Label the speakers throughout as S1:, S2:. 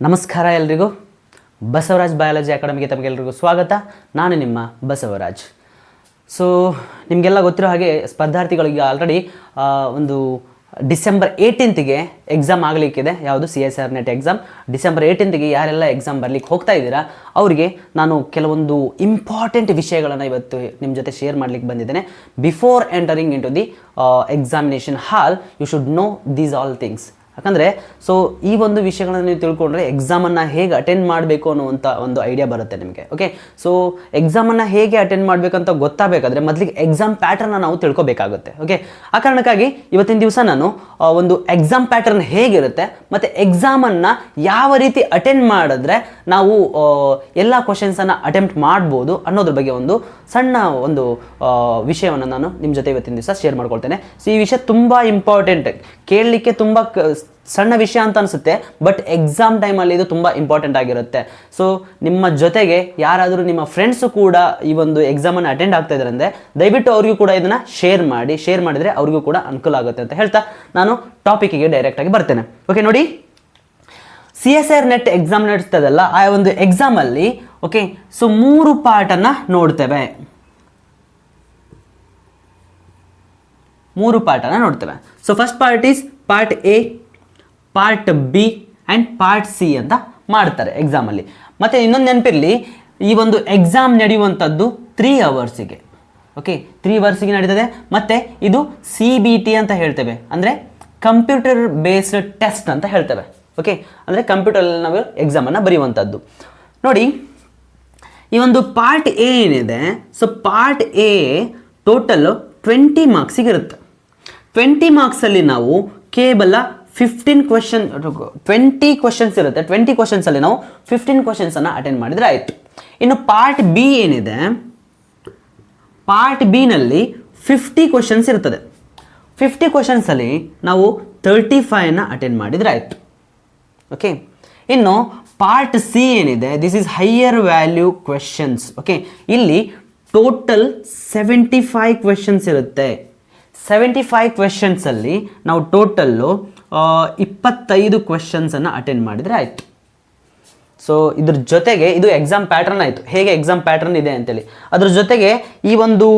S1: ನಮಸ್ಕಾರ ಎಲ್ರಿಗೂ. ಬಸವರಾಜ್ ಬಯಾಲಜಿ ಅಕಾಡೆಮಿಗೆ ತಮಗೆಲ್ಲರಿಗೂ ಸ್ವಾಗತ. ನಾನು ನಿಮ್ಮ ಬಸವರಾಜ್. ಸೊ ನಿಮಗೆಲ್ಲ ಗೊತ್ತಿರೋ ಹಾಗೆ ಸ್ಪರ್ಧಾರ್ಥಿಗಳಿಗೆ ಆಲ್ರೆಡಿ ಒಂದು ಡಿಸೆಂಬರ್ 18ಗೆ ಎಕ್ಸಾಮ್ ಆಗಲಿಕ್ಕಿದೆ. ಯಾವುದು CSIR ನೆಟ್ ಎಕ್ಸಾಮ್ ಡಿಸೆಂಬರ್ 18ಗೆ ಯಾರೆಲ್ಲ ಎಕ್ಸಾಮ್ ಬರಲಿಕ್ಕೆ ಹೋಗ್ತಾ ಇದ್ದೀರಾ ಅವರಿಗೆ ನಾನು ಕೆಲವೊಂದು ಇಂಪಾರ್ಟೆಂಟ್ ವಿಷಯಗಳನ್ನು ಇವತ್ತು ನಿಮ್ಮ ಜೊತೆ ಶೇರ್ ಮಾಡಲಿಕ್ಕೆ ಬಂದಿದ್ದೇನೆ. Before entering into the examination hall you should know these all things. ಯಾಕಂದರೆ ಸೊ ಈ ಒಂದು ವಿಷಯಗಳನ್ನು ನೀವು ತಿಳ್ಕೊಂಡ್ರೆ ಎಕ್ಸಾಮನ್ನು ಹೇಗೆ ಅಟೆಂಡ್ ಮಾಡಬೇಕು ಅನ್ನುವಂಥ ಒಂದು ಐಡಿಯಾ ಬರುತ್ತೆ ನಿಮಗೆ. ಓಕೆ, ಸೊ ಎಕ್ಸಾಮನ್ನು ಹೇಗೆ ಅಟೆಂಡ್ ಮಾಡಬೇಕಂತ ಗೊತ್ತಾಗಬೇಕಾದ್ರೆ ಮೊದಲಿಗೆ ಎಕ್ಸಾಮ್ ಪ್ಯಾಟರ್ನ ನಾವು ತಿಳ್ಕೊಬೇಕಾಗುತ್ತೆ. ಓಕೆ, ಆ ಕಾರಣಕ್ಕಾಗಿ ಇವತ್ತಿನ ದಿವಸ ನಾನು ಒಂದು ಎಕ್ಸಾಮ್ ಪ್ಯಾಟರ್ನ್ ಹೇಗಿರುತ್ತೆ ಮತ್ತು ಎಕ್ಸಾಮನ್ನು ಯಾವ ರೀತಿ ಅಟೆಂಡ್ ಮಾಡಿದ್ರೆ ನಾವು ಎಲ್ಲ ಕ್ವಶನ್ಸನ್ನು ಅಟೆಂಪ್ಟ್ ಮಾಡ್ಬೋದು ಅನ್ನೋದ್ರ ಬಗ್ಗೆ ಒಂದು ಸಣ್ಣ ಒಂದು ವಿಷಯವನ್ನು ನಾನು ನಿಮ್ಮ ಜೊತೆ ಇವತ್ತಿನ ದಿವಸ ಶೇರ್ ಮಾಡ್ಕೊಳ್ತೇನೆ. ಸೊ ಈ ವಿಷಯ ತುಂಬ ಇಂಪಾರ್ಟೆಂಟ್, ಕೇಳಲಿಕ್ಕೆ ತುಂಬ ಸಣ್ಣ ವಿಷಯ ಅಂತ ಅನಿಸುತ್ತೆ, ಬಟ್ ಎಕ್ಸಾಮ್ ಟೈಮಲ್ಲಿ ಇದು ತುಂಬ ಇಂಪಾರ್ಟೆಂಟ್ ಆಗಿರುತ್ತೆ. ಸೊ ನಿಮ್ಮ ಜೊತೆಗೆ ಯಾರಾದರೂ ನಿಮ್ಮ ಫ್ರೆಂಡ್ಸು ಕೂಡ ಈ ಒಂದು ಎಕ್ಸಾಮನ್ನು ಅಟೆಂಡ್ ಆಗ್ತಾ ಇದ್ದಾರೆ ಅಂದರೆ ದಯವಿಟ್ಟು ಅವ್ರಿಗೂ ಕೂಡ ಇದನ್ನು ಶೇರ್ ಮಾಡಿದರೆ ಅವ್ರಿಗೂ ಕೂಡ ಅನುಕೂಲ ಆಗುತ್ತೆ ಅಂತ ಹೇಳ್ತಾ ನಾನು ಟಾಪಿಕ್ಕಿಗೆ ಡೈರೆಕ್ಟಾಗಿ ಬರ್ತೇನೆ. ಓಕೆ, ನೋಡಿ, CSIR ನೆಟ್ ಎಕ್ಸಾಮ್ ನಡೆಸ್ತದಲ್ಲ, ಆ ಒಂದು ಎಕ್ಸಾಮಲ್ಲಿ ಓಕೆ ಸೊ 3 ಪಾರ್ಟನ್ನು ನೋಡ್ತೇವೆ. 3 ಪಾರ್ಟನ್ನು ನೋಡ್ತೇವೆ. So first part is part A, part B and part C ಅಂತ ಮಾಡ್ತಾರೆ ಎಕ್ಸಾಮಲ್ಲಿ. ಮತ್ತು ಇನ್ನೊಂದು ನೆನಪಿರಲಿ, ಈ ಒಂದು ಎಕ್ಸಾಮ್ ನಡೆಯುವಂಥದ್ದು 3 ಅವರ್ಸಿಗೆ. ಓಕೆ, 3 ಅವರ್ಸಿಗೆ ನಡೀತದೆ. ಮತ್ತು ಇದು CBT ಅಂತ ಹೇಳ್ತೇವೆ, ಅಂದರೆ ಕಂಪ್ಯೂಟರ್ ಬೇಸ್ಡ್ ಟೆಸ್ಟ್ ಅಂತ ಹೇಳ್ತೇವೆ. ಓಕೆ, ಅಂದರೆ ಕಂಪ್ಯೂಟರಲ್ಲಿ ನಾವು ಎಕ್ಸಾಮನ್ನು ಬರೆಯುವಂಥದ್ದು. ನೋಡಿ, ಈ ಒಂದು ಪಾರ್ಟ್ A ಏನಿದೆ, ಸೊ ಪಾರ್ಟ್ A ಟೋಟಲ್ 20 ಮಾರ್ಕ್ಸಿಗೆ ಇರುತ್ತೆ. 20 ಮಾರ್ಕ್ಸಲ್ಲಿ ನಾವು ಕೇವಲ 20 ಕ್ವಶನ್ಸ್ ಇರುತ್ತೆ. 20 ಕ್ವಶನ್ಸಲ್ಲಿ ನಾವು 15 ಕ್ವಶನ್ಸನ್ನು ಅಟೆಂಡ್ ಮಾಡಿದರೆ ಆಯಿತು. ಇನ್ನು ಪಾರ್ಟ್ B ಏನಿದೆ, ಪಾರ್ಟ್ ಬಿನಲ್ಲಿ 50 ಕ್ವಶನ್ಸ್ ಇರ್ತದೆ. 50 ಕ್ವಶನ್ಸಲ್ಲಿ ನಾವು 35ನ್ನು ಅಟೆಂಡ್ ಮಾಡಿದರೆ ಆಯಿತು. ಓಕೆ, ಇನ್ನು ಪಾರ್ಟ್ C ಏನಿದೆ, this is higher value questions. Okay, ಇಲ್ಲಿ ಟೋಟಲ್ 75 ಕ್ವೆಶನ್ಸ್ ಇರುತ್ತೆ. 75 ಕ್ವೆಶನ್ಸಲ್ಲಿ ನಾವು ಟೋಟಲ್ಲು 25 ಕ್ವೆಶನ್ಸನ್ನು ಅಟೆಂಡ್ ಮಾಡಿದರೆ ಆಯಿತು. ಸೊ ಇದ್ರ ಜೊತೆಗೆ ಇದು ಎಕ್ಸಾಮ್ ಪ್ಯಾಟ್ರನ್ ಆಯಿತು, ಹೇಗೆ ಎಕ್ಸಾಮ್ ಪ್ಯಾಟ್ರನ್ ಇದೆ ಅಂತೇಳಿ. ಅದ್ರ ಜೊತೆಗೆ ಈ ಒಂದು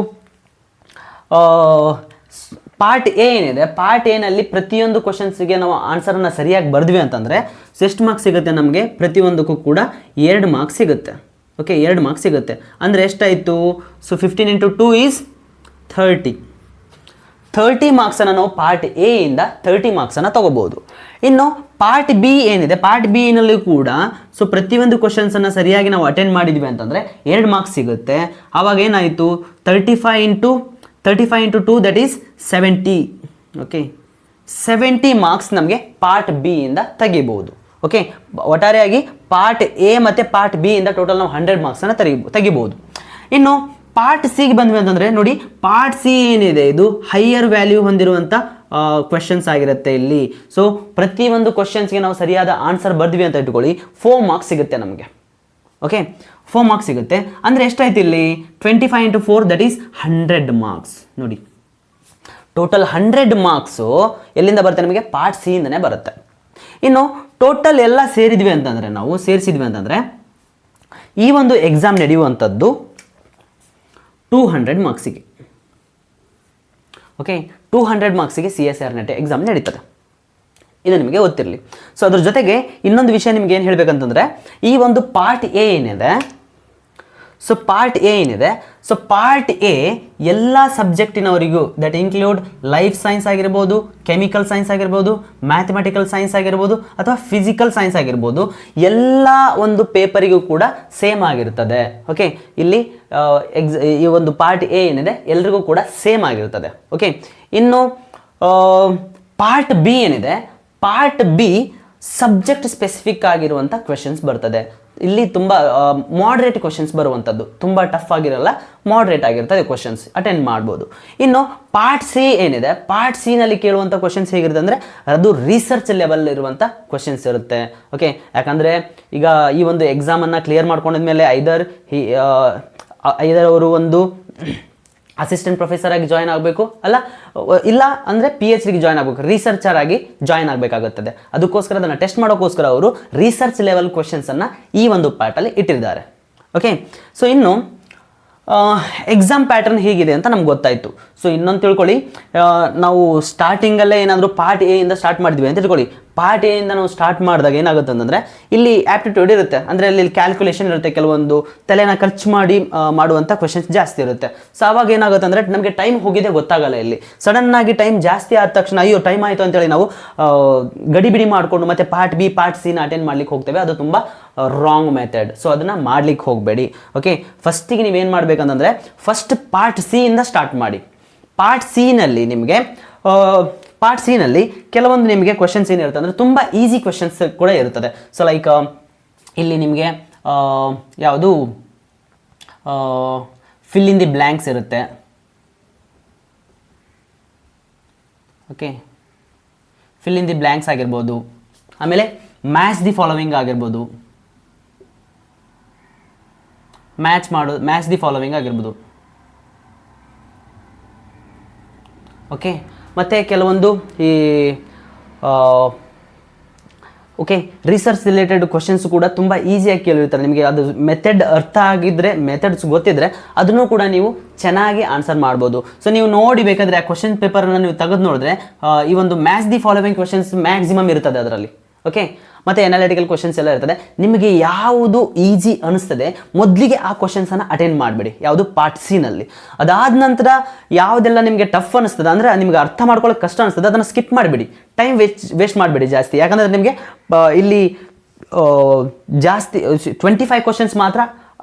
S1: ಪಾರ್ಟ್ A ಏನಿದೆ, ಪಾರ್ಟ್ ಎನಲ್ಲಿ ಪ್ರತಿಯೊಂದು ಕ್ವಶನ್ಸಿಗೆ ನಾವು ಆನ್ಸರನ್ನು ಸರಿಯಾಗಿ ಬರೆದ್ವಿ ಅಂತಂದರೆ ಎಷ್ಟು ಮಾರ್ಕ್ಸ್ ಸಿಗುತ್ತೆ ನಮಗೆ? ಪ್ರತಿಯೊಂದಕ್ಕೂ ಕೂಡ 2 ಮಾರ್ಕ್ಸ್ ಸಿಗುತ್ತೆ. ಓಕೆ, 2 ಮಾರ್ಕ್ಸ್ ಸಿಗುತ್ತೆ. ಅಂದರೆ ಎಷ್ಟಾಯಿತು? ಸೊ 15 × 2 ಈಸ್ 30 ಮಾರ್ಕ್ಸನ್ನು ನಾವು ಪಾರ್ಟ್ A ಇಂದ 30 ಮಾರ್ಕ್ಸನ್ನು ತೊಗೋಬೋದು. ಇನ್ನು ಪಾರ್ಟ್ B ಏನಿದೆ, ಪಾರ್ಟ್ B ನಲ್ಲಿ ಕೂಡ ಸೊ ಪ್ರತಿಯೊಂದು ಕ್ವಶನ್ಸನ್ನು ಸರಿಯಾಗಿ ನಾವು ಅಟೆಂಡ್ ಮಾಡಿದ್ವಿ ಅಂತಂದರೆ 2 ಮಾರ್ಕ್ಸ್ ಸಿಗುತ್ತೆ. ಆವಾಗ ಏನಾಯಿತು? 35 × 2 ದಟ್ ಈಸ್ 70. ಓಕೆ, 70 ಮಾರ್ಕ್ಸ್ ನಮಗೆ ಪಾರ್ಟ್ B ಇಂದ ತೆಗಿಬೋದು. ಓಕೆ, ಒಟ್ಟಾರೆಯಾಗಿ ಪಾರ್ಟ್ A ಮತ್ತು ಪಾರ್ಟ್ B ಇಂದ ಟೋಟಲ್ ನಾವು 100 ಮಾರ್ಕ್ಸನ್ನು ತೆಗಿಬೋದು. ಇನ್ನು ಪಾರ್ಟ್ Cಗೆ ಬಂದ್ವಿ ಅಂತಂದರೆ ನೋಡಿ, ಪಾರ್ಟ್ C ಏನಿದೆ ಇದು ಹೈಯರ್ ವ್ಯಾಲ್ಯೂ ಹೊಂದಿರುವಂಥ ಕ್ವೆಶನ್ಸ್ ಆಗಿರುತ್ತೆ ಇಲ್ಲಿ. ಸೊ ಪ್ರತಿಯೊಂದು ಕ್ವಶನ್ಸ್ಗೆ ನಾವು ಸರಿಯಾದ ಆನ್ಸರ್ ಬರ್ದ್ವಿ ಅಂತ ಇಟ್ಕೊಳ್ಳಿ, 4 ಮಾರ್ಕ್ಸ್ ಸಿಗುತ್ತೆ ನಮಗೆ. ಓಕೆ, 4 ಮಾರ್ಕ್ಸ್ ಸಿಗುತ್ತೆ. ಅಂದರೆ ಎಷ್ಟಾಯ್ತು ಇಲ್ಲಿ? 25 × 4 ದಟ್ ಈಸ್ 100 ಮಾರ್ಕ್ಸ್. ನೋಡಿ, ಟೋಟಲ್ 100 ಮಾರ್ಕ್ಸು ಎಲ್ಲಿಂದ ಬರುತ್ತೆ ನಮಗೆ? ಪಾರ್ಟ್ C ಇಂದನೇ ಬರುತ್ತೆ. ಇನ್ನು ಟೋಟಲ್ ಎಲ್ಲ ಸೇರಿಸಿದ್ವಿ ಅಂತಂದರೆ ಈ ಒಂದು ಎಕ್ಸಾಮ್ ನಡೆಯುವಂಥದ್ದು 200 ಮಾರ್ಕ್ಸಿಗೆ. ಓಕೆ, 200 ಮಾರ್ಕ್ಸಿಗೆ CSIR ನೆಟ್ ಎಕ್ಸಾಮ್ ನಡೀತದೆ. ಇದು ನಿಮಗೆ ಗೊತ್ತಿರಲಿ. ಸೊ ಅದ್ರ ಜೊತೆಗೆ ಇನ್ನೊಂದು ವಿಷಯ ನಿಮ್ಗೆ ಏನು ಹೇಳಬೇಕಂತಂದರೆ, ಈ ಒಂದು ಪಾರ್ಟ್ A ಏನಿದೆ, ಸೊ ಪಾರ್ಟ್ A ಎಲ್ಲ ಸಬ್ಜೆಕ್ಟಿನವರಿಗೂ, ದಟ್ ಇನ್ಕ್ಲೂಡ್ ಲೈಫ್ ಸೈನ್ಸ್ ಆಗಿರ್ಬೋದು, ಕೆಮಿಕಲ್ ಸೈನ್ಸ್ ಆಗಿರ್ಬೋದು, ಮ್ಯಾಥಮೆಟಿಕಲ್ ಸೈನ್ಸ್ ಆಗಿರ್ಬೋದು, ಅಥವಾ ಫಿಸಿಕಲ್ ಸೈನ್ಸ್ ಆಗಿರ್ಬೋದು, ಎಲ್ಲ ಒಂದು ಪೇಪರಿಗೂ ಕೂಡ ಸೇಮ್ ಆಗಿರ್ತದೆ. ಓಕೆ, ಇಲ್ಲಿ ಈ ಒಂದು ಪಾರ್ಟ್ A ಏನಿದೆ ಎಲ್ರಿಗೂ ಕೂಡ ಸೇಮ್ ಆಗಿರ್ತದೆ. ಓಕೆ, ಇನ್ನು ಪಾರ್ಟ್ B ಏನಿದೆ, ಪಾರ್ಟ್ B ಸಬ್ಜೆಕ್ಟ್ ಸ್ಪೆಸಿಫಿಕ್ ಆಗಿರುವಂಥ ಕ್ವೆಶನ್ಸ್ ಬರ್ತದೆ. ಇಲ್ಲಿ ತುಂಬ ಮಾಡ್ರೇಟ್ ಕ್ವಶನ್ಸ್ ಬರುವಂಥದ್ದು, ತುಂಬ ಟಫ್ ಆಗಿರಲ್ಲ, ಮಾಡ್ರೇಟ್ ಆಗಿರ್ತದೆ ಕ್ವಶನ್ಸ್, ಅಟೆಂಡ್ ಮಾಡ್ಬೋದು. ಇನ್ನು ಪಾರ್ಟ್ C ಏನಿದೆ, ಪಾರ್ಟ್ C ನಲ್ಲಿ ಕೇಳುವಂಥ ಕ್ವಶನ್ಸ್ ಹೇಗಿರುತ್ತೆ ಅಂದರೆ ಅದು ರಿಸರ್ಚ್ ಲೆವೆಲ್ ಇರುವಂಥ ಕ್ವಶನ್ಸ್ ಇರುತ್ತೆ. ಓಕೆ, ಯಾಕಂದರೆ ಈಗ ಈ ಒಂದು ಎಕ್ಸಾಮನ್ನು ಕ್ಲಿಯರ್ ಮಾಡ್ಕೊಂಡಿದ್ಮೇಲೆ ಐದರ್ ಅವರು ಒಂದು ಅಸಿಸ್ಟೆಂಟ್ ಪ್ರೊಫೆಸರ್ ಆಗಿ ಜಾಯ್ನ್ ಆಗಬೇಕು ಇಲ್ಲ ಅಂದರೆ PhDಗೆ ಜಾಯ್ನ್ ಆಗಬೇಕು, ರಿಸರ್ಚರ್ ಆಗಿ ಜಾಯ್ನ್ ಆಗಬೇಕಾಗುತ್ತದೆ. ಅದಕ್ಕೋಸ್ಕರ ಅದನ್ನು ಟೆಸ್ಟ್ ಮಾಡೋಕ್ಕೋಸ್ಕರ ಅವರು ರಿಸರ್ಚ್ ಲೆವೆಲ್ ಕ್ವೆಶನ್ಸನ್ನು ಈ ಒಂದು ಪಾರ್ಟಲ್ಲಿ ಇಟ್ಟಿದ್ದಾರೆ. ಓಕೆ, ಸೊ ಇನ್ನು ಎಕ್ಸಾಮ್ ಪ್ಯಾಟರ್ನ್ ಹೇಗಿದೆ ಅಂತ ನಮ್ಗೆ ಗೊತ್ತಾಯಿತು. ಸೊ ಇನ್ನೊಂದು ತಿಳ್ಕೊಳ್ಳಿ, ನಾವು ಸ್ಟಾರ್ಟಿಂಗಲ್ಲೇ ಏನಾದರೂ ಪಾರ್ಟ್ ಎ ಇಂದ ಸ್ಟಾರ್ಟ್ ಮಾಡಿದ್ವಿ ಅಂತ ತಿಳ್ಕೊಳ್ಳಿ. ಪಾರ್ಟ್ ಎ ಇಂದ ನಾವು ಸ್ಟಾರ್ಟ್ ಮಾಡಿದಾಗ ಏನಾಗುತ್ತೆ ಅಂತಂದರೆ ಇಲ್ಲಿ ಆ್ಯಪ್ಟಿಟ್ಯೂಡ್ ಇರುತ್ತೆ, ಅಂದರೆ ಅಲ್ಲಿ ಕ್ಯಾಲ್ಕುಲೇಷನ್ ಇರುತ್ತೆ, ಕೆಲವೊಂದು ತಲೆನ ಖರ್ಚು ಮಾಡಿ ಮಾಡುವಂಥ ಕ್ವೆಶನ್ಸ್ ಜಾಸ್ತಿ ಇರುತ್ತೆ. ಸೊ ಆವಾಗ ಏನಾಗುತ್ತೆ ಅಂದರೆ ನಮಗೆ ಟೈಮ್ ಹೋಗಿದೆ ಗೊತ್ತಾಗಲ್ಲ. ಇಲ್ಲಿ ಸಡನ್ನಾಗಿ ಟೈಮ್ ಜಾಸ್ತಿ ಆದ ತಕ್ಷಣ ಅಯ್ಯೋ ಟೈಮ್ ಆಯಿತು ಅಂತೇಳಿ ನಾವು ಗಡಿಬಿಡಿ ಮಾಡಿಕೊಂಡು ಮತ್ತೆ ಪಾರ್ಟ್ ಬಿ ಪಾರ್ಟ್ ಸಿನ ಅಟೆಂಡ್ ಮಾಡ್ಲಿಕ್ಕೆ ಹೋಗ್ತೇವೆ. ಅದು ತುಂಬ ರಾಂಗ್ ಮೆಥಡ್. ಸೊ ಅದನ್ನು ಮಾಡ್ಲಿಕ್ಕೆ ಹೋಗಬೇಡಿ. ಓಕೆ, ಫಸ್ಟಿಗೆ ನೀವೇನು ಮಾಡಬೇಕಂತಂದರೆ ಫಸ್ಟ್ ಪಾರ್ಟ್ ಸಿ ಇಂದ ಸ್ಟಾರ್ಟ್ ಮಾಡಿ. ಪಾರ್ಟ್ ಸಿನಲ್ಲಿ ಕೆಲವೊಂದು ನಿಮಗೆ ಕ್ವೆಶನ್ಸ್ ಏನಿರುತ್ತೆ ಅಂದರೆ ತುಂಬ ಈಸಿ ಕ್ವೆಶನ್ಸ್ ಕೂಡ ಇರುತ್ತದೆ. ಸೊ ಲೈಕ್ ಇಲ್ಲಿ ನಿಮಗೆ ಯಾವುದು ಫಿಲ್ ಇನ್ ದಿ ಬ್ಲ್ಯಾಂಕ್ಸ್ ಇರುತ್ತೆ. Okay, fill in the blanks ಆಗಿರ್ಬೋದು, ಆಮೇಲೆ ಮ್ಯಾಚ್ ದಿ ಫಾಲೋವಿಂಗ್ ಆಗಿರ್ಬೋದು, ಮ್ಯಾಚ್ ದಿ ಫಾಲೋವಿಂಗ್ ಆಗಿರ್ಬೋದು. ಓಕೆ, ಮತ್ತು ಕೆಲವೊಂದು ಈ ಓಕೆ ರಿಸರ್ಚ್ ರಿಲೇಟೆಡ್ ಕ್ವಶನ್ಸ್ ಕೂಡ ತುಂಬ ಈಸಿಯಾಗಿ ಕೇಳಿರ್ತಾರೆ. ನಿಮಗೆ ಅದು ಮೆಥಡ್ ಅರ್ಥ ಆಗಿದ್ದರೆ, ಮೆಥಡ್ಸ್ ಗೊತ್ತಿದ್ದರೆ ಅದನ್ನು ಕೂಡ ನೀವು ಚೆನ್ನಾಗಿ ಆನ್ಸರ್ ಮಾಡ್ಬೋದು. ಸೊ ನೀವು ನೋಡಿ ಬೇಕಾದರೆ ಆ ಕ್ವಶನ್ ಪೇಪರನ್ನು ನೀವು ತೆಗೆದು ನೋಡಿದ್ರೆ ಈ ಒಂದು match the following questions maximum ಇರ್ತದೆ ಅದರಲ್ಲಿ. ಓಕೆ, ಮತ್ತು ಎನಾಲಿಟಿಕಲ್ ಕ್ವಶನ್ಸ್ ಎಲ್ಲ ಇರ್ತದೆ. ನಿಮಗೆ ಯಾವುದು ಈಸಿ ಅನಿಸ್ತದೆ ಮೊದಲಿಗೆ ಆ ಕ್ವಶನ್ಸನ್ನು ಅಟೆಂಡ್ ಮಾಡಿಬಿಡಿ, ಯಾವುದು ಪಾರ್ಟ್ ಸಿನಲ್ಲಿ. ಅದಾದ ನಂತರ ಯಾವುದೆಲ್ಲ ನಿಮಗೆ ಟಫ್ ಅನಿಸ್ತದೆ, ಅಂದರೆ ನಿಮಗೆ ಅರ್ಥ ಮಾಡ್ಕೊಳ್ಳೋಕೆ ಕಷ್ಟ ಅನಿಸ್ತದೆ, ಅದನ್ನು ಸ್ಕಿಪ್ ಮಾಡಿಬಿಡಿ. ಟೈಮ್ ವೇಸ್ಟ್ ಮಾಡಬೇಡಿ ಜಾಸ್ತಿ. ಯಾಕಂದರೆ ನಿಮಗೆ ಇಲ್ಲಿ ಜಾಸ್ತಿ 25 ಕ್ವಶನ್ಸ್ ಮಾತ್ರ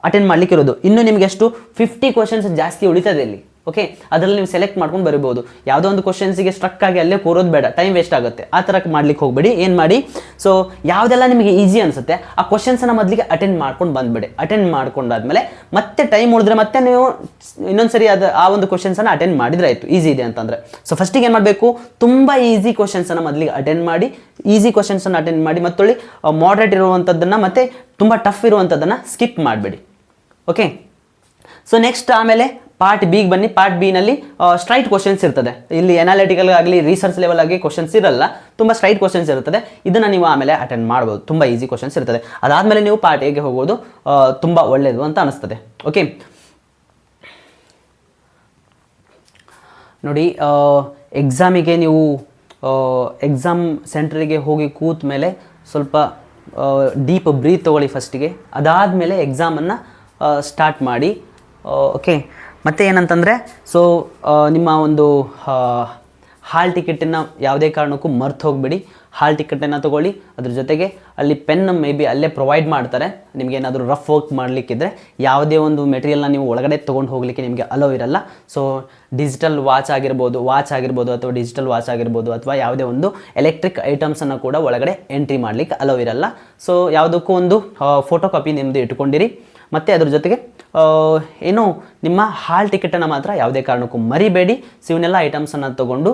S1: ಅಟೆಂಡ್ ಮಾಡಲಿಕ್ಕೆ ಇರೋದು. ಇನ್ನು ನಿಮಗೆ ಎಷ್ಟು 50 ಕ್ವಶನ್ಸ್ ಜಾಸ್ತಿ ಉಳಿತದೆ ಇಲ್ಲಿ. ಓಕೆ, ಅದರಲ್ಲಿ ನೀವು ಸೆಲೆಕ್ಟ್ ಮಾಡ್ಕೊಂಡು ಬರಿಬೋದು. ಯಾವುದೋ ಒಂದು ಕ್ವಶನ್ಸಿಗೆ ಸ್ಟ್ರಕ್ ಆಗಿ ಅಲ್ಲೇ ಕೂರೋದು ಬೇಡ, ಟೈಮ್ ವೇಸ್ಟ್ ಆಗುತ್ತೆ. ಆ ಥರ ಮಾಡ್ಲಿಕ್ಕೆ ಹೋಗಬೇಡಿ. ಏನು ಮಾಡಿ, ಸೊ ಯಾವುದೆಲ್ಲ ನಿಮಗೆ ಈಸಿ ಅನಿಸುತ್ತೆ ಆ ಕ್ವಶನ್ಸನ್ನು ಮೊದಲಿಗೆ ಅಟೆಂಡ್ ಮಾಡ್ಕೊಂಡು ಬಂದುಬಿಡಿ. ಅಟೆಂಡ್ ಮಾಡ್ಕೊಂಡಾದ್ಮೇಲೆ ಮತ್ತೆ ಟೈಮ್ ಉಳಿದ್ರೆ ಮತ್ತೆ ನೀವು ಇನ್ನೊಂದ್ಸರಿ ಆ ಒಂದು ಕ್ವಶನ್ಸನ್ನು ಅಟೆಂಡ್ ಮಾಡಿದ್ರೆ ಆಯಿತು, ಈಸಿ ಇದೆ ಅಂತಂದರೆ. ಸೊ ಫಸ್ಟಿಗೆ ಏನು ಮಾಡಬೇಕು, ತುಂಬ ಈಸಿ ಕ್ವಶನ್ಸನ್ನು ಮೊದಲಿಗೆ ಅಟೆಂಡ್ ಮಾಡಿ, ಈಸಿ ಕ್ವಶನ್ಸನ್ನು ಅಟೆಂಡ್ ಮಾಡಿ, ಮತ್ತೊಳ್ಳಿ ಮಾಡ್ರೇಟ್ ಇರುವಂಥದ್ದನ್ನು ಮತ್ತು ತುಂಬ ಟಫ್ ಇರುವಂಥದ್ದನ್ನು ಸ್ಕಿಪ್ ಮಾಡಬೇಡಿ. ಓಕೆ, ಸೊ ನೆಕ್ಸ್ಟ್ ಆಮೇಲೆ ಪಾರ್ಟ್ ಬಿಗೆ ಬನ್ನಿ. ಪಾರ್ಟ್ ಬಿನಲ್ಲಿ ಸ್ಟ್ರೈಟ್ ಕ್ವಶನ್ಸ್ ಇರ್ತದೆ. ಇಲ್ಲಿ ಎನಾಲಿಟಿಕಲ್ ಆಗಲಿ ರಿಸರ್ಚ್ ಲೆವೆಲ್ ಆಗಿ ಕ್ವಶನ್ಸ್ ಇರಲ್ಲ, ತುಂಬ ಸ್ಟ್ರೈಟ್ ಕ್ವಶನ್ಸ್ ಇರ್ತದೆ. ಇದನ್ನು ನೀವು ಆಮೇಲೆ ಅಟೆಂಡ್ ಮಾಡ್ಬೋದು, ತುಂಬ ಈಸಿ ಕ್ವಶನ್ಸ್ ಇರ್ತದೆ. ಅದಾದಮೇಲೆ ನೀವು ಪಾರ್ಟ್ ಎಗೆ ಹೋಗೋದು ತುಂಬ ಒಳ್ಳೆಯದು ಅಂತ ಅನಿಸ್ತದೆ. ಓಕೆ ನೋಡಿ, ಎಕ್ಸಾಮಿಗೆ ನೀವು ಎಕ್ಸಾಮ್ ಸೆಂಟ್ರಿಗೆ ಹೋಗಿ ಕೂತ ಮೇಲೆ ಸ್ವಲ್ಪ ಡೀಪ್ ಬ್ರೀತ್ ತೊಗೊಳ್ಳಿ ಫಸ್ಟಿಗೆ. ಅದಾದಮೇಲೆ ಎಕ್ಸಾಮನ್ನು ಸ್ಟಾರ್ಟ್ ಮಾಡಿ. ಓಕೆ, ಮತ್ತು ಏನಂತಂದರೆ ಸೊ ನಿಮ್ಮ ಒಂದು ಹಾಲ್ ಟಿಕೆಟನ್ನು ಯಾವುದೇ ಕಾರಣಕ್ಕೂ ಮರ್ತು ಹೋಗಬೇಡಿ. ಹಾಲ್ ಟಿಕೆಟನ್ನು ತೊಗೊಳ್ಳಿ. ಅದ್ರ ಜೊತೆಗೆ ಅಲ್ಲಿ ಪೆನ್ ಮೇ ಬಿ ಅಲ್ಲೇ ಪ್ರೊವೈಡ್ ಮಾಡ್ತಾರೆ. ನಿಮಗೇನಾದರೂ ರಫ್ ವರ್ಕ್ ಮಾಡಲಿಕ್ಕಿದ್ರೆ ಯಾವುದೇ ಒಂದು ಮೆಟೀರಿಯಲ್ನ ನೀವು ಒಳಗಡೆ ತೊಗೊಂಡು ಹೋಗಲಿಕ್ಕೆ ನಿಮಗೆ ಅಲೋ ಇರಲ್ಲ. ಸೊ ಡಿಜಿಟಲ್ ವಾಚ್ ಆಗಿರ್ಬೋದು ಅಥವಾ ಡಿಜಿಟಲ್ ವಾಚ್ ಆಗಿರ್ಬೋದು ಅಥವಾ ಯಾವುದೇ ಒಂದು ಎಲೆಕ್ಟ್ರಿಕ್ ಐಟಮ್ಸನ್ನು ಕೂಡ ಒಳಗಡೆ ಎಂಟ್ರಿ ಮಾಡಲಿಕ್ಕೆ ಅಲೋ ಇರಲ್ಲ. ಸೊ ಯಾವುದಕ್ಕೂ ಒಂದು ಫೋಟೋ ಕಾಪಿ ನಿಮ್ಮದು ಇಟ್ಕೊಂಡಿರಿ. ಮತ್ತು ಅದ್ರ ಜೊತೆಗೆ ಏನು ನಿಮ್ಮ ಹಾಲ್ ಟಿಕೆಟನ್ನು ಮಾತ್ರ ಯಾವುದೇ ಕಾರಣಕ್ಕೂ ಮರಿಬೇಡಿ. ಸೊ ಇವನ್ನೆಲ್ಲ ಐಟಮ್ಸನ್ನು ತೊಗೊಂಡು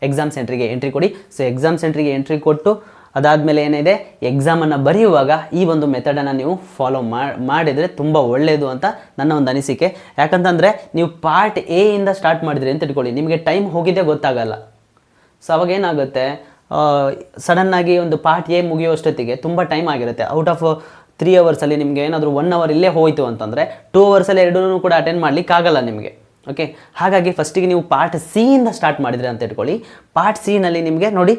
S1: ಎಕ್ಸಾಮ್ ಸೆಂಟ್ರಿಗೆ ಎಂಟ್ರಿ ಕೊಡಿ. ಸೊ ಎಕ್ಸಾಮ್ ಸೆಂಟ್ರಿಗೆ ಎಂಟ್ರಿ ಕೊಟ್ಟು ಅದಾದಮೇಲೆ ಏನಿದೆ, ಎಕ್ಸಾಮನ್ನು ಬರೆಯುವಾಗ ಈ ಒಂದು ಮೆಥಡನ್ನು ನೀವು ಫಾಲೋ ಮಾಡಿದರೆ ತುಂಬ ಒಳ್ಳೆಯದು ಅಂತ ನನ್ನ ಒಂದು ಅನಿಸಿಕೆ. ಯಾಕಂತಂದರೆ ನೀವು ಪಾರ್ಟ್ ಎ ಇಂದ ಸ್ಟಾರ್ಟ್ ಮಾಡಿದ್ರಿ ಅಂತ ಇಟ್ಕೊಳ್ಳಿ, ನಿಮಗೆ ಟೈಮ್ ಹೋಗಿದ್ದೇ ಗೊತ್ತಾಗಲ್ಲ. ಸೊ ಅವಾಗ ಏನಾಗುತ್ತೆ, ಸಡನ್ನಾಗಿ ಒಂದು ಪಾರ್ಟ್ ಎ ಮುಗಿಯೋಷ್ಟೊತ್ತಿಗೆ ತುಂಬ ಟೈಮ್ ಆಗಿರುತ್ತೆ. ಔಟ್ ಆಫ್ 3 ಅವರ್ಸಲ್ಲಿ ನಿಮಗೆ ಏನಾದರೂ 1 ಅವರ್ ಇಲ್ಲೇ ಹೋಯಿತು ಅಂತಂದರೆ 2 ಅವರ್ಸಲ್ಲಿ ಎರಡೂ ಕೂಡ ಅಟೆಂಡ್ ಮಾಡಲಿಕ್ಕೆ ಆಗಲ್ಲ ನಿಮಗೆ. ಓಕೆ, ಹಾಗಾಗಿ ಫಸ್ಟಿಗೆ ನೀವು ಪಾರ್ಟ್ ಸಿ ಇಂದ ಸ್ಟಾರ್ಟ್ ಮಾಡಿದರೆ ಅಂತ ಇಟ್ಕೊಳ್ಳಿ. ಪಾರ್ಟ್ ಸಿನಲ್ಲಿ ನಿಮಗೆ ನೋಡಿ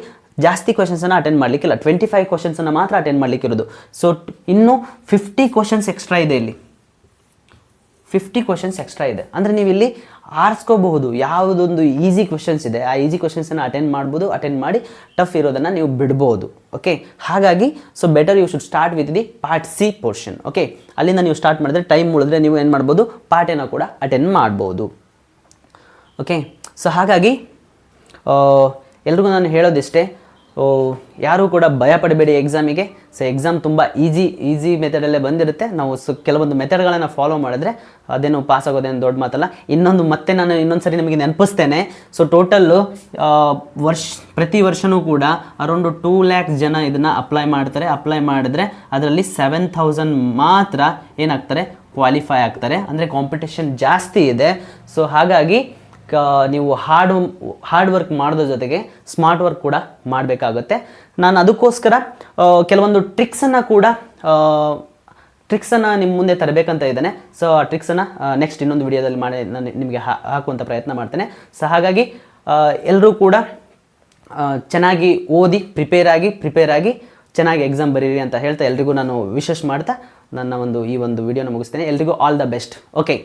S1: ಜಾಸ್ತಿ ಕ್ವಶನ್ಸನ್ನು ಅಟೆಂಡ್ ಮಾಡಲಿಕ್ಕಿಲ್ಲ, 25 ಕ್ವಶನ್ಸನ್ನು ಮಾತ್ರ ಅಟೆಂಡ್ ಮಾಡಲಿಕ್ಕಿರೋದು. ಸೊ ಇನ್ನೂ 50 ಕ್ವಶನ್ಸ್ ಎಕ್ಸ್ಟ್ರಾ ಇದೆ. ಇಲ್ಲಿ 50 ಕ್ವಶನ್ಸ್ ಎಕ್ಸ್ಟ್ರಾ ಇದೆ. ಅಂದರೆ ನೀವು ಇಲ್ಲಿ ಆರಿಸ್ಕೋಬಹುದು ಯಾವುದೊಂದು ಈಸಿ ಕ್ವಶನ್ಸ್ ಇದೆ, ಆ ಈಸಿ ಕ್ವಶನ್ಸನ್ನು ಅಟೆಂಡ್ ಮಾಡ್ಬೋದು. ಅಟೆಂಡ್ ಮಾಡಿ ಟಫ್ ಇರೋದನ್ನು ನೀವು ಬಿಡ್ಬೋದು. ಓಕೆ, ಹಾಗಾಗಿ so better you should start with the part C portion. Okay, ಅಲ್ಲಿಂದ ನೀವು ಸ್ಟಾರ್ಟ್ ಮಾಡಿದ್ರೆ ಟೈಮ್ ಉಳಿದ್ರೆ ನೀವು ಏನು ಮಾಡ್ಬೋದು, ಪಾರ್ಟ್ ಎನ ಕೂಡ ಅಟೆಂಡ್ ಮಾಡ್ಬೋದು. ಓಕೆ, ಸೊ ಹಾಗಾಗಿ ಎಲ್ರಿಗೂ ನಾನು ಹೇಳೋದಿಷ್ಟೇ, ಯಾರೂ ಕೂಡ ಭಯ ಪಡಬೇಡಿ ಎಕ್ಸಾಮಿಗೆ. ಸೊ ಎಕ್ಸಾಮ್ ತುಂಬ ಈಸಿ ಮೆಥಡಲ್ಲೇ ಬಂದಿರುತ್ತೆ. ನಾವು ಕೆಲವೊಂದು ಮೆಥಡ್ಗಳನ್ನು ಫಾಲೋ ಮಾಡಿದ್ರೆ ಅದೇನು ಪಾಸ್ ಆಗೋದೇನು ದೊಡ್ಡ ಮಾತಲ್ಲ. ಮತ್ತೆ ನಾನು ಇನ್ನೊಂದು ಸರಿ ನಿಮಗೆ ನೆನಪಿಸ್ತೇನೆ. ಸೊ ಟೋಟಲ್ಲು ಪ್ರತಿ ವರ್ಷವೂ ಕೂಡ ಅರೌಂಡ್ 2 ಲ್ಯಾಕ್ ಜನ ಇದನ್ನು ಅಪ್ಲೈ ಮಾಡ್ತಾರೆ. ಅಪ್ಲೈ ಮಾಡಿದ್ರೆ ಅದರಲ್ಲಿ 7,000 ಮಾತ್ರ ಏನಾಗ್ತಾರೆ, ಕ್ವಾಲಿಫೈ ಆಗ್ತಾರೆ. ಅಂದರೆ ಕಾಂಪಿಟೇಷನ್ ಜಾಸ್ತಿ ಇದೆ. ಸೊ ಹಾಗಾಗಿ ನೀವು ಹಾರ್ಡ್ ವರ್ಕ್ ಮಾಡೋದ್ರ ಜೊತೆಗೆ ಸ್ಮಾರ್ಟ್ ವರ್ಕ್ ಕೂಡ ಮಾಡಬೇಕಾಗುತ್ತೆ. ನಾನು ಅದಕ್ಕೋಸ್ಕರ ಕೆಲವೊಂದು ಟ್ರಿಕ್ಸನ್ನು ನಿಮ್ಮ ಮುಂದೆ ತರಬೇಕಂತ ಇದ್ದೇನೆ. ಸೊ ಆ ಟ್ರಿಕ್ಸನ್ನು ನೆಕ್ಸ್ಟ್ ಇನ್ನೊಂದು ವಿಡಿಯೋದಲ್ಲಿ ಮಾಡಿ ನಾನು ನಿಮಗೆ ಹಾಕುವಂಥ ಪ್ರಯತ್ನ ಮಾಡ್ತೇನೆ. ಸೊ ಹಾಗಾಗಿ ಎಲ್ಲರೂ ಕೂಡ ಚೆನ್ನಾಗಿ ಓದಿ ಪ್ರಿಪೇರ್ ಆಗಿ ಚೆನ್ನಾಗಿ ಎಕ್ಸಾಮ್ ಬರೀರಿ ಅಂತ ಹೇಳ್ತಾ ಎಲ್ರಿಗೂ ನಾನು ವಿಶೇಷ ಮಾಡ್ತಾ ನನ್ನ ಈ ಒಂದು ವಿಡಿಯೋನ ಮುಗಿಸ್ತೇನೆ. ಎಲ್ರಿಗೂ ಆಲ್ ದ ಬೆಸ್ಟ್. ಓಕೆ.